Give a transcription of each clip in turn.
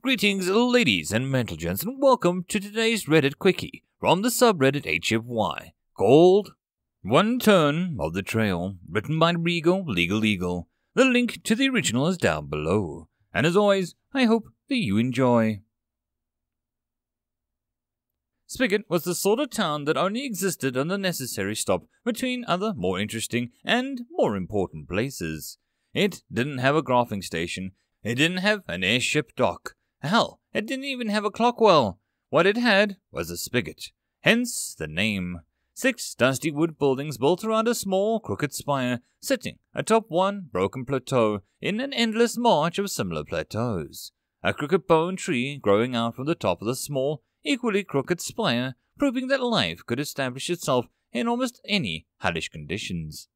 Greetings, ladies and gents, and welcome to today's Reddit Quickie from the subreddit HFY, called One Turn of the Trail, written by Regal Legal. The link to the original is down below, and as always, I hope that you enjoy. Spigot was the sort of town that only existed on the necessary stop between other more interesting and more important places. It didn't have a graphing station, it didn't have an airship dock. Hell, it didn't even have a clockwell. What it had was a spigot, hence the name. 6 dusty wood buildings built around a small crooked spire, sitting atop one broken plateau in an endless march of similar plateaus. A crooked bone tree growing out from the top of the small, equally crooked spire, proving that life could establish itself in almost any hellish conditions.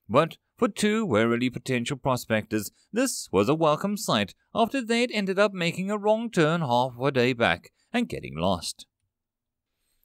But for 2 warily potential prospectors, this was a welcome sight after they had ended up making a wrong turn half a day back and getting lost.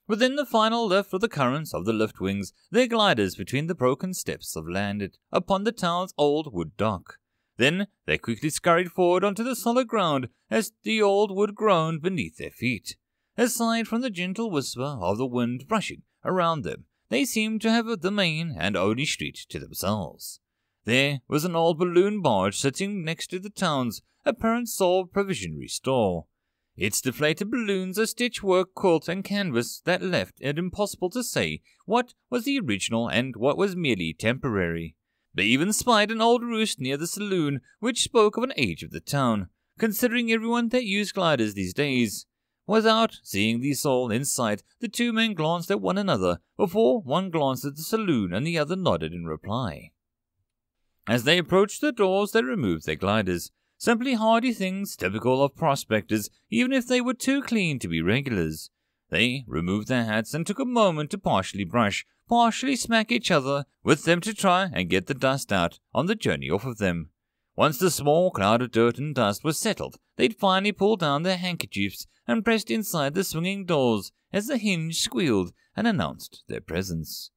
Within the final lift of the currents of the lift wings, their gliders between the broken steps have landed upon the town's old wood dock. Then they quickly scurried forward onto the solid ground as the old wood groaned beneath their feet. Aside from the gentle whisper of the wind brushing around them, they seemed to have the main and only street to themselves. There was an old balloon barge sitting next to the town's apparent sole provisionary store. Its deflated balloons of stitchwork, quilt, and canvas that left it impossible to say what was the original and what was merely temporary. They even spied an old roost near the saloon, which spoke of an age of the town, considering everyone that used gliders these days. Without seeing the soul in sight, the 2 men glanced at one another, before one glanced at the saloon and the other nodded in reply. As they approached the doors, they removed their gliders, simply hardy things typical of prospectors, even if they were too clean to be regulars. They removed their hats and took a moment to partially brush, partially smack each other with them to try and get the dust out on the journey off of them. Once the small cloud of dirt and dust was settled, they'd finally pulled down their handkerchiefs and pressed inside the swinging doors as the hinge squealed and announced their presence.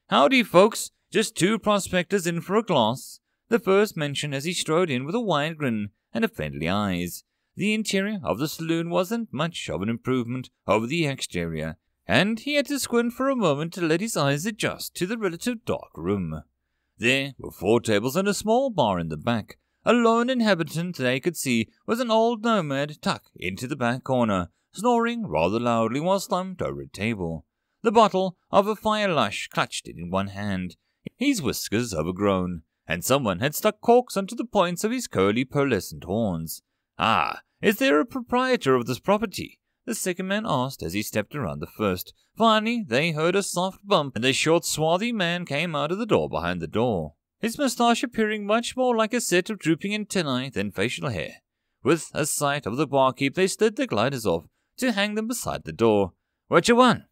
"Howdy, folks. Just 2 prospectors in for a glass," the first mentioned as he strode in with a wide grin and friendly eyes. The interior of the saloon wasn't much of an improvement over the exterior, and he had to squint for a moment to let his eyes adjust to the relative dark room. There were 4 tables and a small bar in the back. A lone inhabitant they could see was an old nomad tucked into the back corner, snoring rather loudly while slumped over a table. The bottle of a fire lush clutched it in one hand, his whiskers overgrown, and someone had stuck corks onto the points of his curly pearlescent horns. "Ah, is there a proprietor of this property?" the second man asked as he stepped around the first. Finally, they heard a soft bump, and a short, swarthy man came out of the door behind the door, his moustache appearing much more like a set of drooping antennae than facial hair. With a sight of the barkeep, they slid their gliders off to hang them beside the door. "What you want?"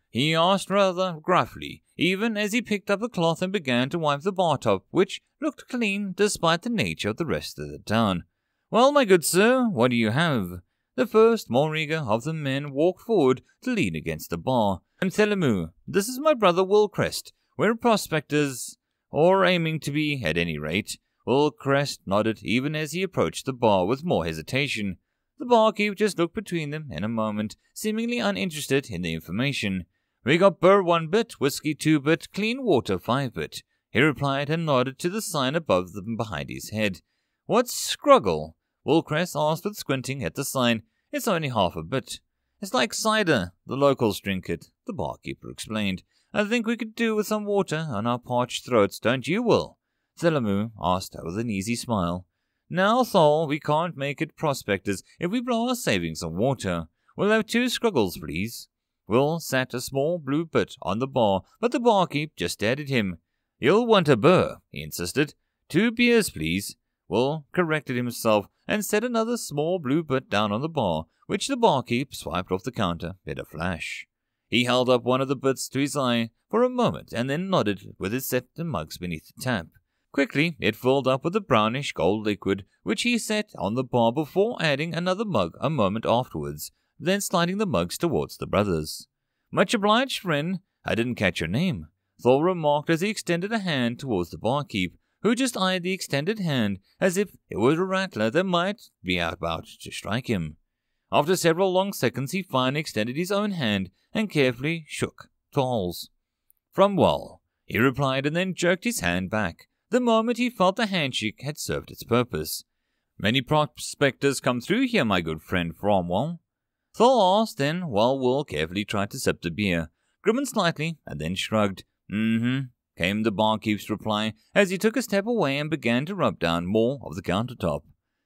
he asked rather gruffly, even as he picked up the cloth and began to wipe the bar top, which looked clean despite the nature of the rest of the town. "Well, my good sir, what do you have?" The first, more eager of the men walked forward to lean against the bar. "I'm Thelemu. This is my brother Will Crest. We're prospectors, or aiming to be, at any rate." Will Crest nodded even as he approached the bar with more hesitation. The barkeep just looked between them in a moment, seemingly uninterested in the information. "We got burr 1 bit, whiskey 2 bit, clean water 5 bit, he replied and nodded to the sign above them behind his head. "What's scruggle?" Will Crest asked with squinting at the sign. "It's only half a bit." "It's like cider. The locals drink it," the barkeeper explained. "I think we could do with some water on our parched throats, don't you, Will?" Thelemu asked with an easy smile. "Now, Thol, we can't make it prospectors if we blow our savings on water. We'll have 2 scruggles, please." Will sat a small blue bit on the bar, but the barkeep just stared at him. "You'll want a burr," he insisted. 2 beers, please." Will corrected himself and set another small blue bit down on the bar, which the barkeep swiped off the counter in a flash. He held up one of the bits to his eye for a moment and then nodded with it set the mugs beneath the tap. Quickly, it filled up with a brownish gold liquid, which he set on the bar before adding another mug a moment afterwards, then sliding the mugs towards the brothers. "Much obliged, friend. I didn't catch your name," Thor remarked as he extended a hand towards the barkeep, who just eyed the extended hand as if it were a rattler that might be about to strike him. After several long seconds, he finally extended his own hand and carefully shook Tall's. "From well," he replied, and then jerked his hand back, the moment he felt the handshake had served its purpose. "Many prospectors come through here, my good friend Cromwell?" Thal asked, then, while Will carefully tried to sip the beer, grimaced slightly, and then shrugged. "Mm-hmm," came the barkeep's reply, as he took a step away and began to rub down more of the countertop.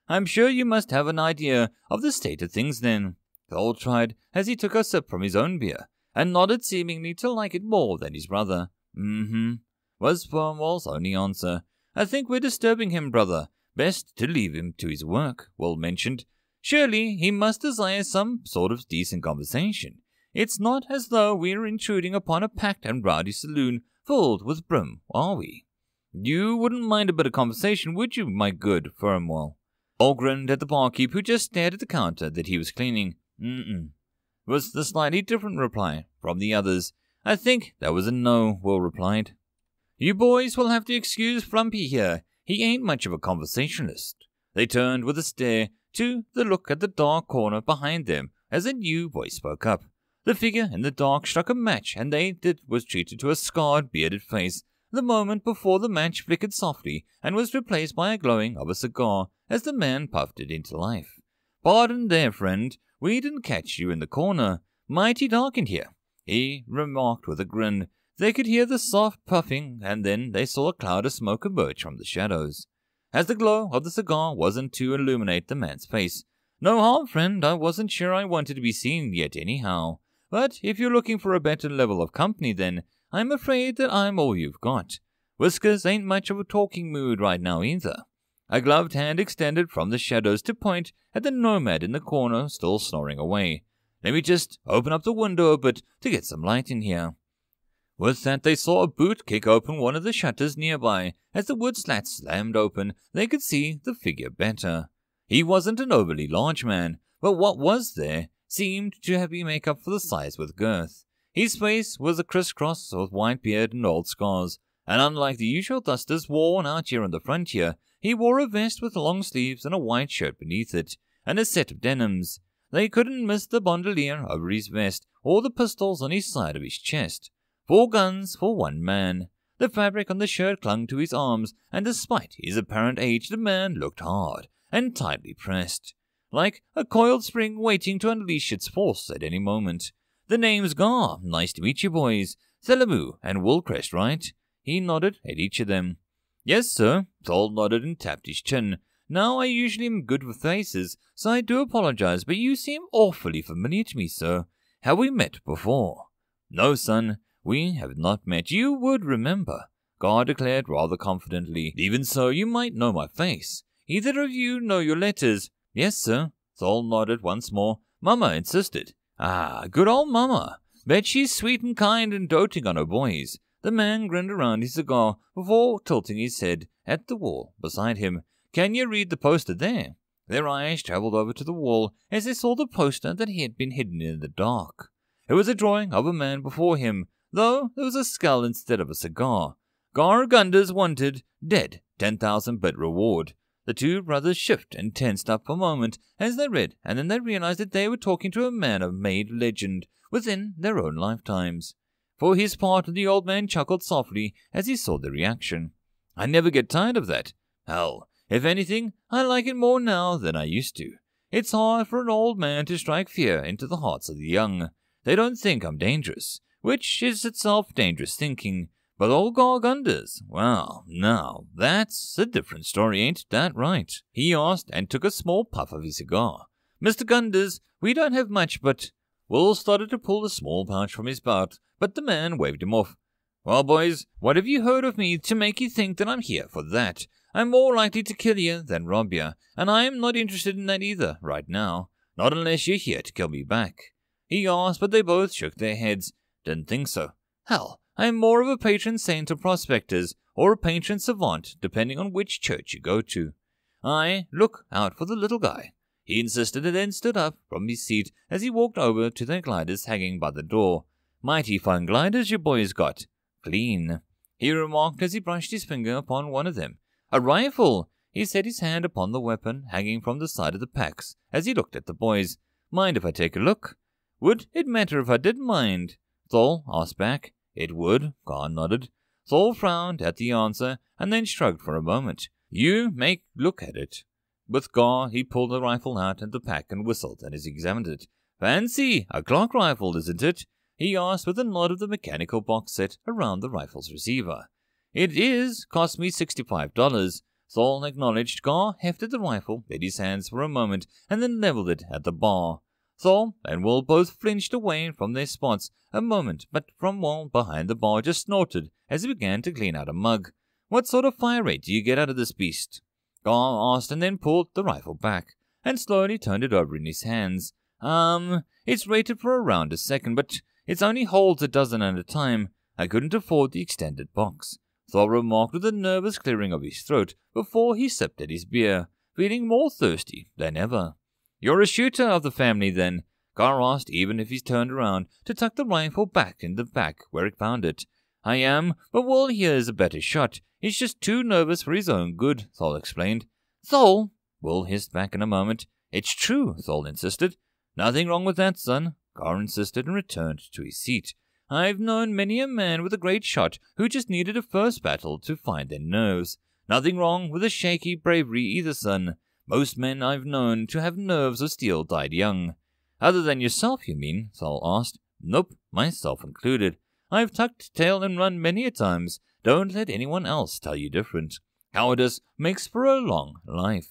"I'm sure you must have an idea of the state of things, then," Thal tried, as he took a sip from his own beer, and nodded, seemingly to like it more than his brother. "Mm-hmm," was Cromwell's only answer. "I think we're disturbing him, brother. Best to leave him to his work," Will mentioned. "Surely he must desire some sort of decent conversation. It's not as though we're intruding upon a packed and rowdy saloon filled with brim, are we? You wouldn't mind a bit of conversation, would you, my good Cromwell?" All grinned at the barkeep, who just stared at the counter that he was cleaning. "Mm-mm," was the slightly different reply from the others. "I think that was a no," Will replied. "You boys will have to excuse Flumpy here. He ain't much of a conversationalist." They turned with a stare to the look at the dark corner behind them as a new voice spoke up. The figure in the dark struck a match, and was treated to a scarred, bearded face the moment before the match flickered softly and was replaced by a glowing of a cigar as the man puffed it into life. "Pardon there, friend. We didn't catch you in the corner. Mighty dark in here," he remarked with a grin. They could hear the soft puffing, and then they saw a cloud of smoke emerge from the shadows, as the glow of the cigar wasn't to illuminate the man's face. "No harm, friend. I wasn't sure I wanted to be seen yet anyhow. But if you're looking for a better level of company, then I'm afraid that I'm all you've got. Whiskers ain't much of a talking mood right now either." A gloved hand extended from the shadows to point at the nomad in the corner, still snoring away. "Let me just open up the window a bit to get some light in here." With that, they saw a boot kick open one of the shutters nearby. As the wood slat slammed open, they could see the figure better. He wasn't an overly large man, but what was there seemed to have been make up for the size with girth. His face was a crisscross of white beard and old scars, and unlike the usual dusters worn out here on the frontier, he wore a vest with long sleeves and a white shirt beneath it, and a set of denims. They couldn't miss the bandolier over his vest or the pistols on his side of his chest. 4 guns for one man. The fabric on the shirt clung to his arms, and despite his apparent age, the man looked hard and tightly pressed, like a coiled spring waiting to unleash its force at any moment. "The name's Gar. Nice to meet you, boys. Thelamu and Willcrest, right?" He nodded at each of them. "Yes, sir." Thal nodded and tapped his chin. "Now, I usually am good with faces, so I do apologize, but you seem awfully familiar to me, sir. Have we met before?" "No, son. We have not met. You would remember," Gar declared rather confidently. "Even so, you might know my face. Either of you know your letters?" "Yes, sir." Thal nodded once more. "Mama insisted." "Ah, good old Mama. Bet she's sweet and kind and doting on her boys." The man grinned around his cigar before tilting his head at the wall beside him. "Can you read the poster there?" Their eyes traveled over to the wall as they saw the poster that had been hidden in the dark. It was a drawing of a man before him, though there was a skull instead of a cigar. "Gar Gunders wanted, dead, 10,000 bit reward." The two brothers shifted and tensed up for a moment as they read, and then they realized that they were talking to a man of made legend within their own lifetimes. For his part, the old man chuckled softly as he saw the reaction. "I never get tired of that. Hell, if anything, I like it more now than I used to. It's hard for an old man to strike fear into the hearts of the young. They don't think I'm dangerous, which is itself dangerous thinking. But old Gargunders, well, now, that's a different story, ain't that right?" he asked, and took a small puff of his cigar. "Mr. Gunders, we don't have much, but—" Will started to pull the small pouch from his belt, but the man waved him off. "Well, boys, what have you heard of me to make you think that I'm here for that? I'm more likely to kill you than rob you, and I'm not interested in that either right now. Not unless you're here to kill me back." He asked, but they both shook their heads. "Didn't think so. Hell, I'm more of a patron saint of prospectors, or a patron savant, depending on which church you go to. I look out for the little guy," he insisted, and then stood up from his seat as he walked over to their gliders hanging by the door. "Mighty fine gliders you boys got. Clean," he remarked as he brushed his finger upon one of them. "A rifle!" He set his hand upon the weapon hanging from the side of the packs as he looked at the boys. Mind if I take a look? Would it matter if I did mind? Thol asked back. It would, Gar nodded. Thol frowned at the answer and then shrugged for a moment. You may look at it. With Gar, he pulled the rifle out of the pack and whistled as he examined it. Fancy, a clock rifle, isn't it? He asked with a nod of the mechanical box set around the rifle's receiver. It is. Cost me $65. Thol acknowledged. Gar hefted the rifle, bit his hands for a moment, and then leveled it at the bar. Thol and Will both flinched away from their spots a moment, but from Will behind the bar just snorted as he began to clean out a mug. What sort of fire rate do you get out of this beast? Gar asked and then pulled the rifle back and slowly turned it over in his hands. It's rated for around a second, but it only holds a dozen at a time. I couldn't afford the extended box. Thor remarked with a nervous clearing of his throat before he sipped at his beer, feeling more thirsty than ever. You're a shooter of the family, then? Gar asked, even if he's turned around to tuck the rifle back in the back where it found it. I am, but Will here is a better shot. He's just too nervous for his own good, Thol explained. Thol, Will hissed back in a moment. It's true, Thol insisted. Nothing wrong with that, son, Gar insisted and returned to his seat. I've known many a man with a great shot who just needed a first battle to find their nerves. Nothing wrong with a shaky bravery either, son. Most men I've known to have nerves of steel died young. Other than yourself, you mean? Thol asked. Nope, myself included. I've tucked tail and run many a times. Don't let anyone else tell you different. Cowardice makes for a long life.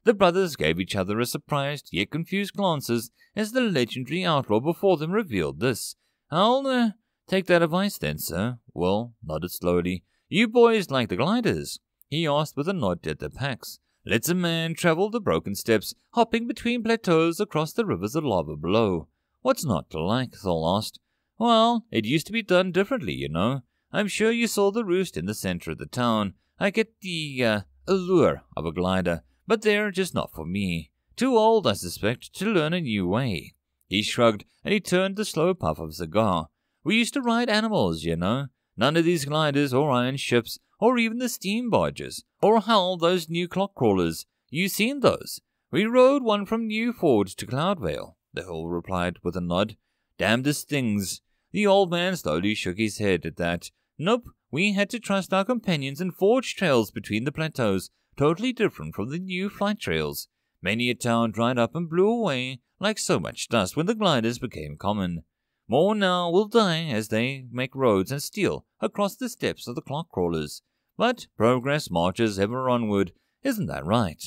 The brothers gave each other a surprised yet confused glances as the legendary outlaw before them revealed this. I'll take that advice then, sir. Will nodded slowly. You boys like the gliders? He asked with a nod at the packs. Lets a man travel the broken steps, hopping between plateaus across the rivers of lava below. What's not to like? Thol asked. Well, it used to be done differently, you know. I'm sure you saw the roost in the center of the town. I get the allure of a glider, but they're just not for me. Too old, I suspect, to learn a new way. He shrugged, and he turned the slow puff of a cigar. We used to ride animals, you know. None of these gliders or iron ships, or even the steam barges, or hell, those new clock crawlers. You seen those? We rode one from New Forge to Cloudvale, the Hill replied with a nod. Damnedest things. The old man slowly shook his head at that. Nope, we had to trust our companions and forge trails between the plateaus, totally different from the new flight trails. Many a town dried up and blew away like so much dust when the gliders became common. More now will die as they make roads and steel across the steps of the clock crawlers. But progress marches ever onward, isn't that right?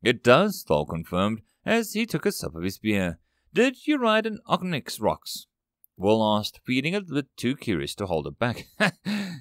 It does, Thol confirmed, as he took a sip of his beer. Did you ride an onyx rocks? Will asked, feeling a bit too curious to hold it back.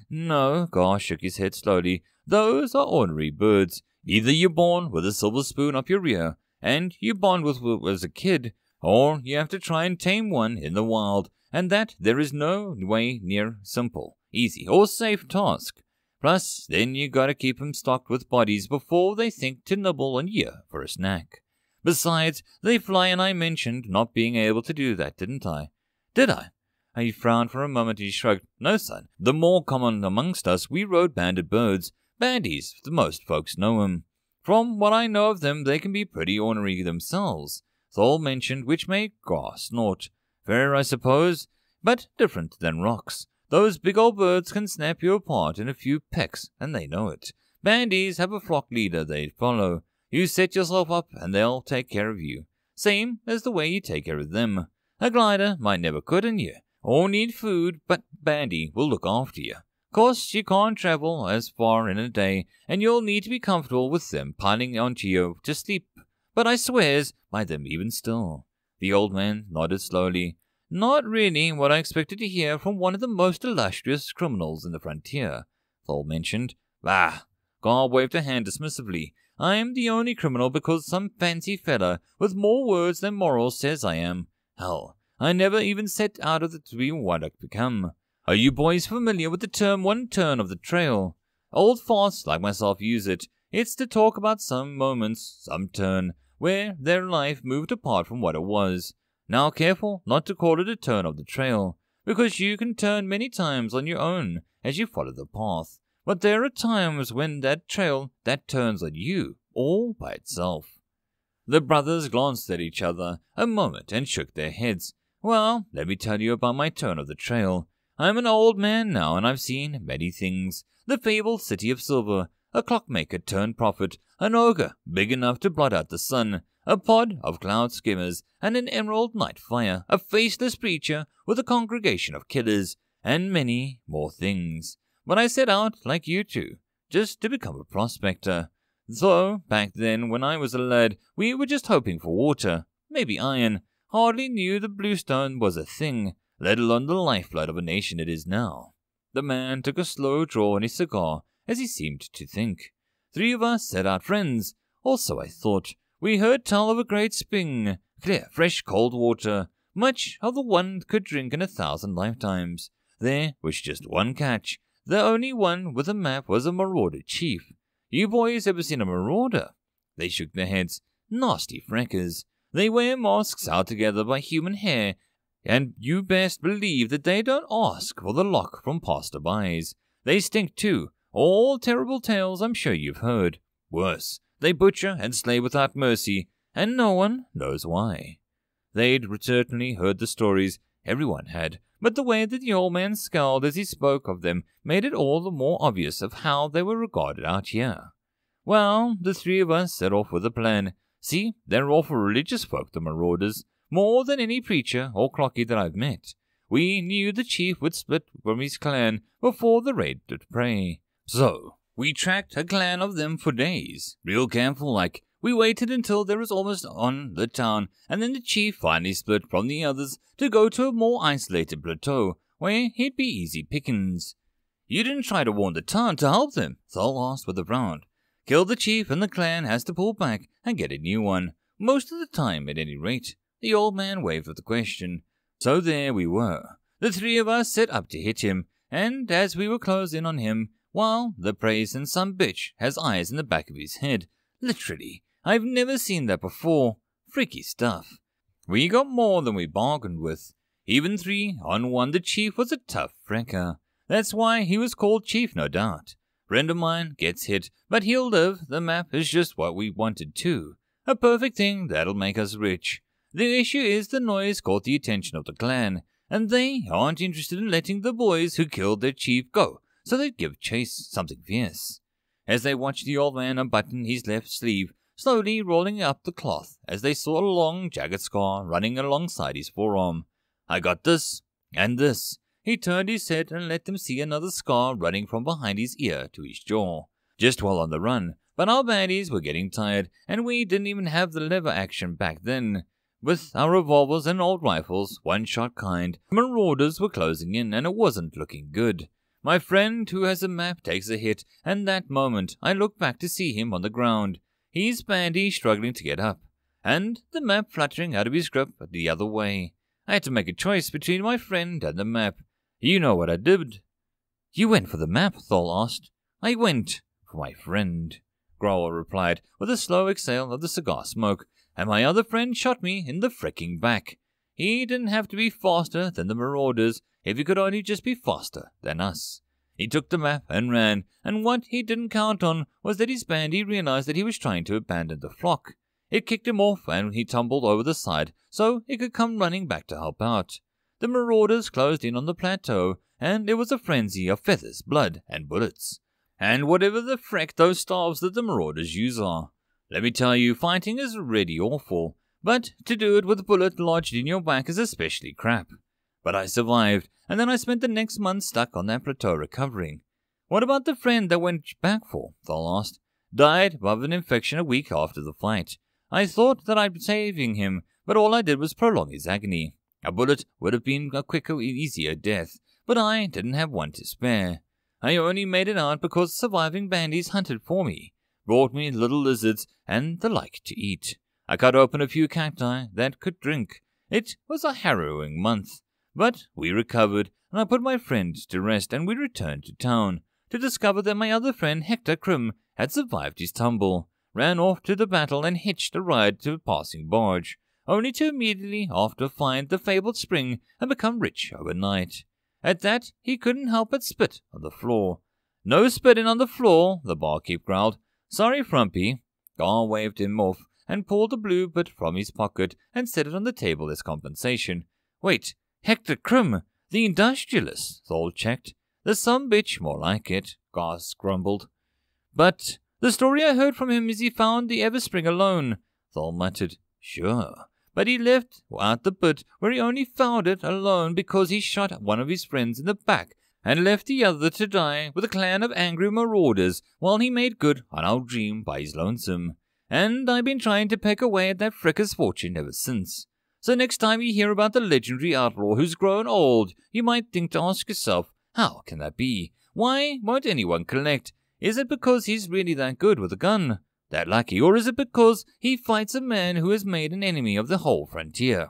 No, Gar shook his head slowly. Those are ordinary birds. Either you're born with a silver spoon up your rear, and you bond with as a kid, or you have to try and tame one in the wild, and that there is no way near simple, easy, or safe task. Plus, then you gotta keep 'em stocked with bodies before they think to nibble on you for a snack. Besides, they fly, and I mentioned not being able to do that, didn't I? Did I? He frowned for a moment and he shrugged. No, son. The more common amongst us, we rode banded birds. Bandies, most folks know 'em. From what I know of them, they can be pretty ornery themselves. Thol mentioned, which made Gar snort. Fair, I suppose, but different than rocks. Those big old birds can snap you apart in a few pecks, and they know it. Bandies have a flock leader they follow. You set yourself up, and they'll take care of you. Same as the way you take care of them. A glider might never cut on you, or need food, but Bandy will look after you. Course, you can't travel as far in a day, and you'll need to be comfortable with them piling onto you to sleep. But I swears by them even still. The old man nodded slowly. Not really what I expected to hear from one of the most illustrious criminals in the frontier, Thol mentioned. Bah! Gar waved a hand dismissively. I'm the only criminal because some fancy fella with more words than morals says I am. Hell, I never even set out of it to be what I've become. Are you boys familiar with the term one turn of the trail? Old farts like myself use it. It's to talk about some moments, some turn, where their life moved apart from what it was. Now careful not to call it a turn of the trail, because you can turn many times on your own as you follow the path. But there are times when that trail that turns on you, all by itself. The brothers glanced at each other a moment and shook their heads. Well, let me tell you about my turn of the trail. I'm an old man now, and I've seen many things. The fabled city of silver, a clockmaker turned prophet, an ogre big enough to blot out the sun, a pod of cloud skimmers, and an emerald night fire, a faceless preacher with a congregation of killers, and many more things. But I set out, like you two, just to become a prospector. So, back then, when I was a lad, we were just hoping for water, maybe iron. Hardly knew the bluestone was a thing, let alone the lifeblood of a nation it is now. The man took a slow draw on his cigar, as he seemed to think. 3 of us set out friends, or so I thought. We heard tell of a great spring, clear, fresh, cold water, much of the one could drink in 1,000 lifetimes. There was just one catch. The only one with a map was a marauder chief. You boys ever seen a marauder? They shook their heads. Nasty frackers. They wear masks held together by human hair, and you best believe that they don't ask for the lock from passer-bys. They stink too. All terrible tales I'm sure you've heard. Worse, they butcher and slay without mercy, and no one knows why. They'd certainly heard the stories, everyone had, but the way that the old man scowled as he spoke of them made it all the more obvious of how they were regarded out here. Well, the 3 of us set off with a plan. See, they're awful religious folk, the marauders, more than any preacher or clocky that I've met. We knew the chief would split from his clan before the raid would pray. So, we tracked a clan of them for days, real careful like. We waited until they was almost on the town, and then the chief finally split from the others to go to a more isolated plateau, where he'd be easy pickings. You didn't try to warn the town to help them, Thal asked with a frown. Kill the chief and the clan has to pull back and get a new one. Most of the time, at any rate. The old man waved with the question. So there we were. The 3 of us set up to hit him, and as we were close in on him, well, the brazen some bitch has eyes in the back of his head. Literally. I've never seen that before. Freaky stuff. We got more than we bargained with. Even 3 on 1, the chief was a tough fracker. That's why he was called Chief, no doubt. Friend of mine gets hit, but he'll live. The map is just what we wanted too. A perfect thing that'll make us rich. The issue is the noise caught the attention of the clan, and they aren't interested in letting the boys who killed their chief go, so they'd give chase something fierce. As they watched the old man unbutton his left sleeve, slowly rolling up the cloth as they saw a long, jagged scar running alongside his forearm. I got this, and this. He turned his head and let them see another scar running from behind his ear to his jaw. Just well on the run, but our baddies were getting tired, and we didn't even have the lever action back then. With our revolvers and old rifles, one-shot kind, marauders were closing in, and it wasn't looking good. My friend who has a map takes a hit, and that moment I look back to see him on the ground. His bandy struggling to get up, and the map fluttering out of his grip the other way. I had to make a choice between my friend and the map. You know what I did. You went for the map, Thal asked. I went for my friend, Grower replied, with a slow exhale of the cigar smoke, and my other friend shot me in the fricking back. He didn't have to be faster than the marauders if he could only just be faster than us. He took the map and ran, and what he didn't count on was that his bandy realized that he was trying to abandon the flock. It kicked him off, and he tumbled over the side so he could come running back to help out. The marauders closed in on the plateau, and it was a frenzy of feathers, blood, and bullets. And whatever the freck those staves that the marauders use are. Let me tell you, fighting is really awful, but to do it with a bullet lodged in your back is especially crap. But I survived, and then I spent the next month stuck on that plateau recovering. What about the friend that went back for? Thal asked. Died of an infection a week after the fight. I thought that I'd be saving him, but all I did was prolong his agony. A bullet would have been a quicker, easier death, but I didn't have one to spare. I only made it out because surviving bandies hunted for me, brought me little lizards and the like to eat. I cut open a few cacti that could drink. It was a harrowing month, but we recovered, and I put my friend to rest, and we returned to town to discover that my other friend Hector Krim had survived his tumble, ran off to the battle, and hitched a ride to a passing barge, only to immediately after find the fabled spring and become rich overnight. At that, he couldn't help but spit on the floor. No spitting on the floor, the barkeep growled. Sorry, Frumpy. Gar waved him off, and pulled a blue bit from his pocket and set it on the table as compensation. Wait, Hector Krim, the industrialist, Thol checked. The some bitch more like it, Gas grumbled. But the story I heard from him is he found the Everspring alone, Thol muttered. Sure, but he left out the bit where he only found it alone because he shot one of his friends in the back and left the other to die with a clan of angry marauders while he made good on our dream by his lonesome. And I've been trying to peck away at that fricker's fortune ever since. So next time you hear about the legendary outlaw who's grown old, you might think to ask yourself, how can that be? Why won't anyone collect? Is it because he's really that good with a gun? That lucky? Or is it because he fights a man who has made an enemy of the whole frontier?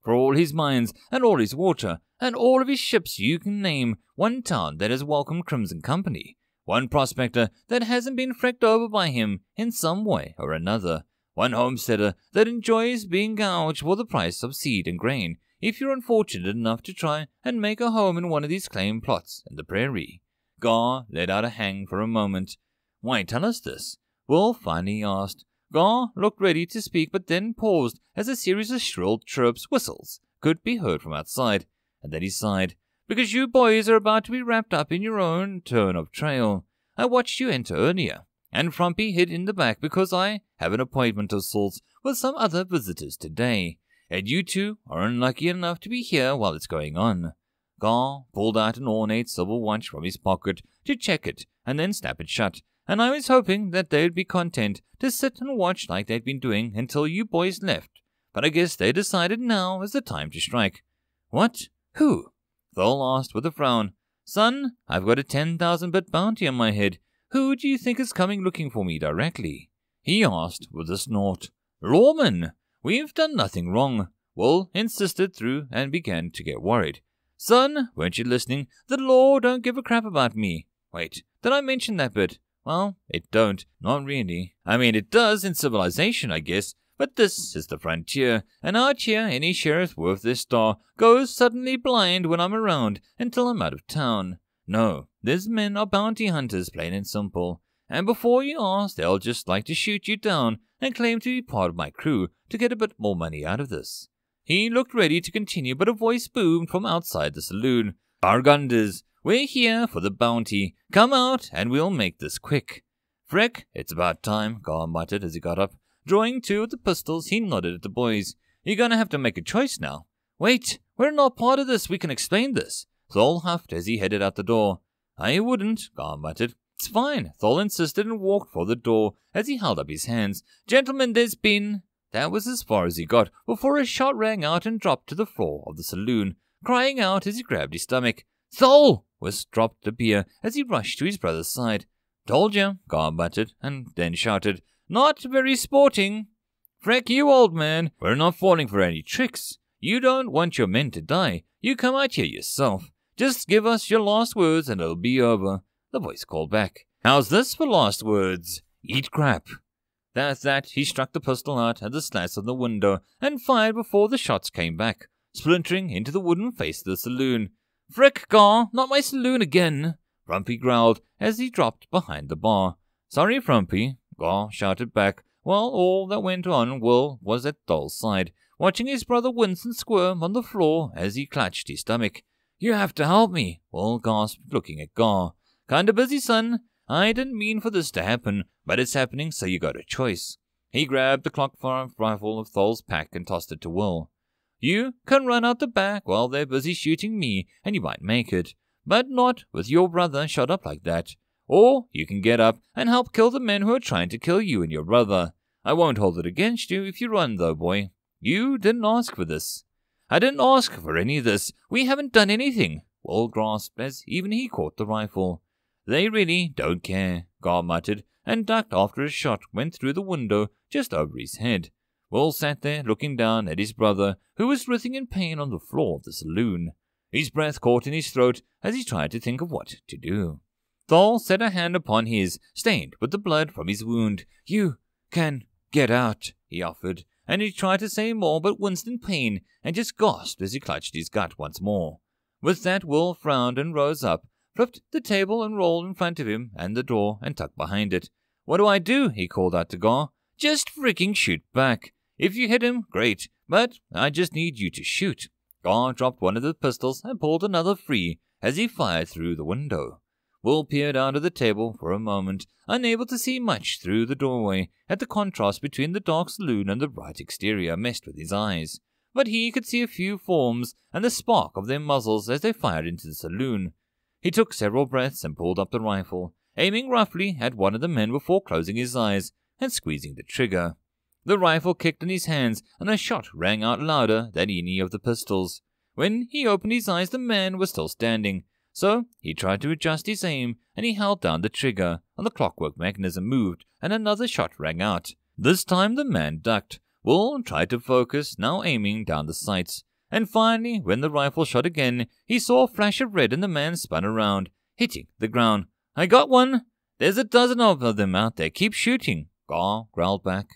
For all his mines, and all his water, and all of his ships you can name, one town that has welcomed Crimson Company, one prospector that hasn't been frecked over by him in some way or another, one homesteader that enjoys being gouged for the price of seed and grain if you're unfortunate enough to try and make a home in one of these claim plots in the prairie. Gar let out a hang for a moment. Why tell us this? Will finally asked. Gar looked ready to speak but then paused as a series of shrill chirps, whistles, could be heard from outside, and then he sighed. Because you boys are about to be wrapped up in your own turn of trail. I watched you enter earlier, and Frumpy hid in the back because I have an appointment of sorts with some other visitors today, and you two are unlucky enough to be here while it's going on. Gar pulled out an ornate silver watch from his pocket to check it and then snap it shut, and I was hoping that they'd be content to sit and watch like they'd been doing until you boys left, but I guess they decided now is the time to strike. What? Who? Thol asked with a frown. Son, I've got a 10,000-bit bounty on my head. Who do you think is coming looking for me directly? He asked with a snort. Lawman, we've done nothing wrong. Will insisted through and began to get worried. Son, weren't you listening? The law don't give a crap about me. Wait, did I mention that bit? Well, it don't. Not really. I mean, it does in civilization, I guess. But this is the frontier, and out here any sheriff worth their star goes suddenly blind when I'm around until I'm out of town. No, these men are bounty hunters, plain and simple. And before you ask, they'll just like to shoot you down and claim to be part of my crew to get a bit more money out of this. He looked ready to continue, but a voice boomed from outside the saloon. Bargunders, we're here for the bounty. Come out, and we'll make this quick. Freck, it's about time, Gar muttered as he got up. Drawing two of the pistols, he nodded at the boys. You're gonna have to make a choice now. Wait, we're not part of this. We can explain this. Thol huffed as he headed out the door. I wouldn't, Gar muttered. It's fine, Thol insisted and walked for the door as he held up his hands. Gentlemen, there's been... That was as far as he got before a shot rang out and dropped to the floor of the saloon, crying out as he grabbed his stomach. Thol! West dropped the beer as he rushed to his brother's side. Told you, Gar muttered, and then shouted, Not very sporting. Freck you, old man. We're not falling for any tricks. You don't want your men to die. You come out here yourself. Just give us your last words and it'll be over. The voice called back. How's this for last words? Eat crap. At that, he struck the pistol out at the slats of the window and fired before the shots came back, splintering into the wooden face of the saloon. Frick, Gar, not my saloon again, Frumpy growled as he dropped behind the bar. Sorry, Frumpy, Gar shouted back, while all that went on Will was at Thol's side, watching his brother wince and squirm on the floor as he clutched his stomach. You have to help me, Will gasped, looking at Gar. Kinda busy, son. I didn't mean for this to happen, but it's happening, so you got a choice. He grabbed the clock-fire rifle of Thol's pack and tossed it to Will. You can run out the back while they're busy shooting me, and you might make it, but not with your brother shot up like that. Or you can get up and help kill the men who are trying to kill you and your brother. I won't hold it against you if you run, though, boy. You didn't ask for this. I didn't ask for any of this. We haven't done anything, Will grasped as even he caught the rifle. They really don't care, Gar muttered, and ducked after a shot went through the window just over his head. Will sat there looking down at his brother, who was writhing in pain on the floor of the saloon. His breath caught in his throat as he tried to think of what to do. Thol set a hand upon his, stained with the blood from his wound. You can get out, he offered, and he tried to say more but winced in pain and just gasped as he clutched his gut once more. With that, Will frowned and rose up, flipped the table and rolled in front of him and the door and tucked behind it. What do? He called out to Gar. Just freaking shoot back. If you hit him, great, but I just need you to shoot. Gar dropped one of the pistols and pulled another free as he fired through the window. Will peered out of the table for a moment, unable to see much through the doorway, at the contrast between the dark saloon and the bright exterior messed with his eyes. But he could see a few forms and the spark of their muzzles as they fired into the saloon. He took several breaths and pulled up the rifle, aiming roughly at one of the men before closing his eyes and squeezing the trigger. The rifle kicked in his hands, and a shot rang out louder than any of the pistols. When he opened his eyes, the man was still standing, so he tried to adjust his aim, and he held down the trigger, and the clockwork mechanism moved, and another shot rang out. This time the man ducked. Will tried to focus, now aiming down the sights, and finally, when the rifle shot again, he saw a flash of red and the man spun around, hitting the ground. "I got one! There's a dozen of them out there. Keep shooting," Gar growled back.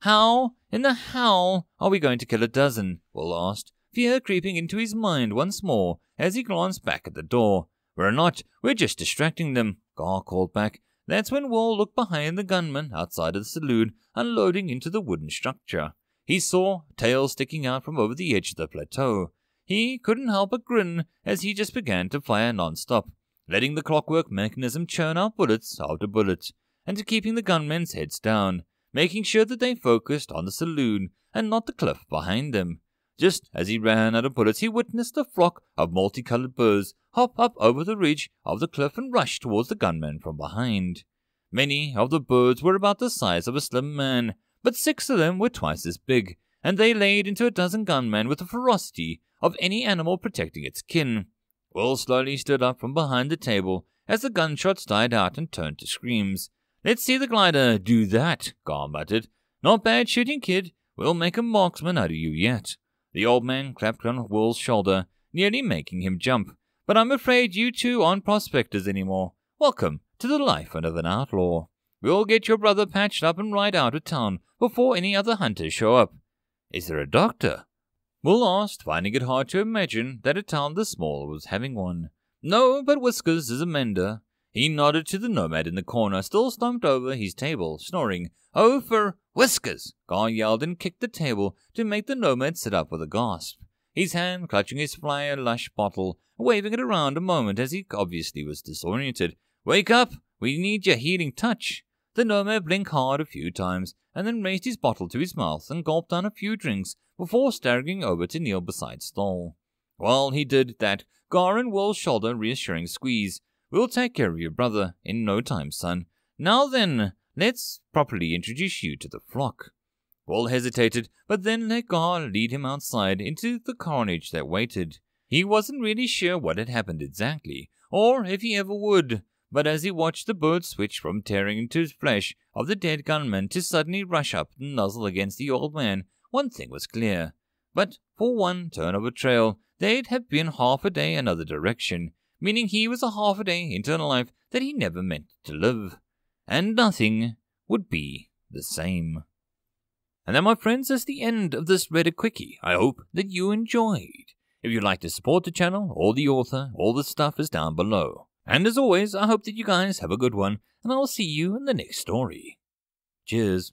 "How in the hell are we going to kill a dozen?" Will asked, fear creeping into his mind once more as he glanced back at the door. "We're not. We're just distracting them," Gar called back. That's when Will looked behind the gunman outside of the saloon, unloading into the wooden structure. He saw a tail sticking out from over the edge of the plateau. He couldn't help but grin as he just began to fire non-stop, letting the clockwork mechanism churn out bullets after bullets, and keeping the gunmen's heads down, making sure that they focused on the saloon and not the cliff behind them. Just as he ran out of bullets, he witnessed a flock of multicolored birds hop up over the ridge of the cliff and rush towards the gunman from behind. Many of the birds were about the size of a slim man, but 6 of them were twice as big, and they laid into a dozen gunmen with the ferocity of any animal protecting its kin. Will slowly stood up from behind the table as the gunshots died out and turned to screams. "Let's see the glider do that," Gar muttered. "Not bad shooting, kid. We'll make a marksman out of you yet." The old man clapped on Will's shoulder, nearly making him jump. "But I'm afraid you two aren't prospectors anymore. Welcome to the life of an outlaw. We'll get your brother patched up and ride out of town before any other hunters show up." "Is there a doctor?" Will asked, finding it hard to imagine that a town this small was having one. "No, but Whiskers is a mender." He nodded to the nomad in the corner, still slumped over his table, snoring. "Oh, for Whiskers!" Gar yelled and kicked the table to make the nomad sit up with a gasp, his hand clutching his Flyer Lush bottle, waving it around a moment as he obviously was disoriented. "Wake up! We need your healing touch." The nomad blinked hard a few times, and then raised his bottle to his mouth and gulped down a few drinks before staggering over to kneel beside Stoll. While he did that, Gar and Will's shoulder reassuring squeeze. "We'll take care of your brother in no time, son. Now then, let's properly introduce you to the flock." Will hesitated, but then let Gar lead him outside into the carnage that waited. He wasn't really sure what had happened exactly, or if he ever would, but as he watched the bird switch from tearing into his flesh of the dead gunman to suddenly rush up and nuzzle against the old man, one thing was clear. But for one turn of a trail, they'd have been half a day another direction, meaning he was a half a day into a life that he never meant to live. And nothing would be the same. And that, my friends, is the end of this Reddit Quickie. I hope that you enjoyed. If you'd like to support the channel or the author, all the stuff is down below. And as always, I hope that you guys have a good one, and I'll see you in the next story. Cheers.